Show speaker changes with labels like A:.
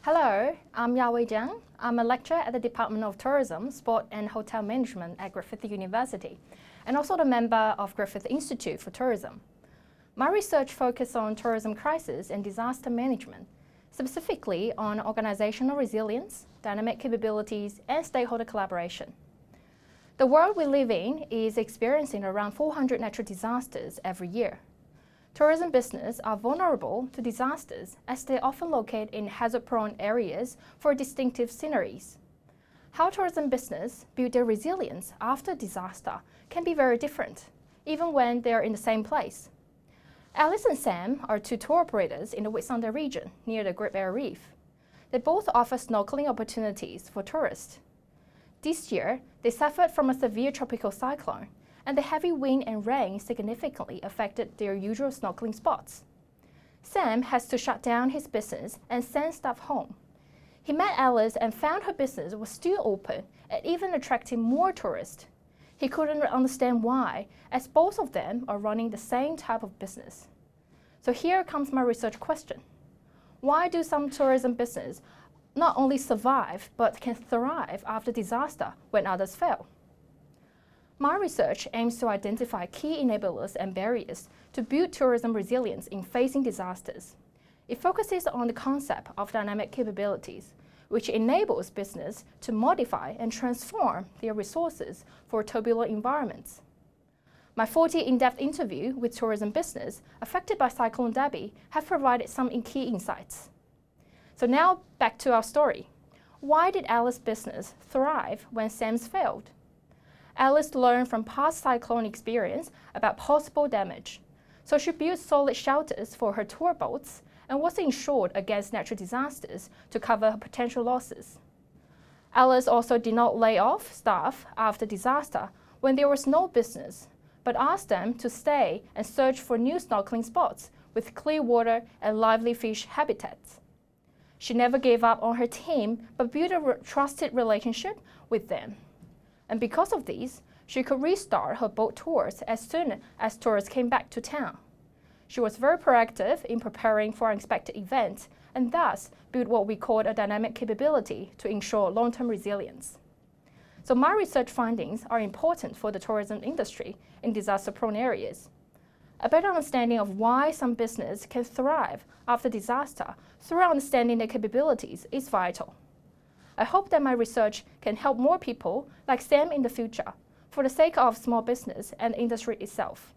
A: Hello, I'm Yawei Jiang. I'm a lecturer at the Department of Tourism, Sport and Hotel Management at Griffith University, and also the member of Griffith Institute for Tourism. My research focuses on tourism crisis and disaster management, specifically on organizational resilience, dynamic capabilities, and stakeholder collaboration. The world we live in is experiencing around 400 natural disasters every year. Tourism business are vulnerable to disasters as they often locate in hazard-prone areas for distinctive sceneries. How tourism business build their resilience after disaster can be very different, even when they are in the same place. Alice and Sam are two tour operators in the Whitsunday region near the Great Barrier Reef. They both offer snorkeling opportunities for tourists. This year, they suffered from a severe tropical cyclone, and the heavy wind and rain significantly affected their usual snorkeling spots. Sam has to shut down his business and send staff home. He met Alice and found her business was still open and even attracting more tourists. He couldn't understand why, as both of them are running the same type of business. So here comes my research question. Why do some tourism businesses not only survive but can thrive after disaster when others fail? My research aims to identify key enablers and barriers to build tourism resilience in facing disasters. It focuses on the concept of dynamic capabilities, which enables business to modify and transform their resources for turbulent environments. My 40 in-depth interview with tourism business affected by Cyclone Debbie have provided some key insights. So now back to our story. Why did Alice's business thrive when Sam's failed? Alice learned from past cyclone experience about possible damage, so she built solid shelters for her tour boats and was insured against natural disasters to cover her potential losses. Alice also did not lay off staff after disaster when there was no business, but asked them to stay and search for new snorkeling spots with clear water and lively fish habitats. She never gave up on her team, but built a trusted relationship with them. And because of these, she could restart her boat tours as soon as tourists came back to town. She was very proactive in preparing for unexpected events and thus built what we call a dynamic capability to ensure long-term resilience. So my research findings are important for the tourism industry in disaster-prone areas. A better understanding of why some business can thrive after disaster through understanding their capabilities is vital. I hope that my research can help more people like Sam in the future for the sake of small business and the industry itself.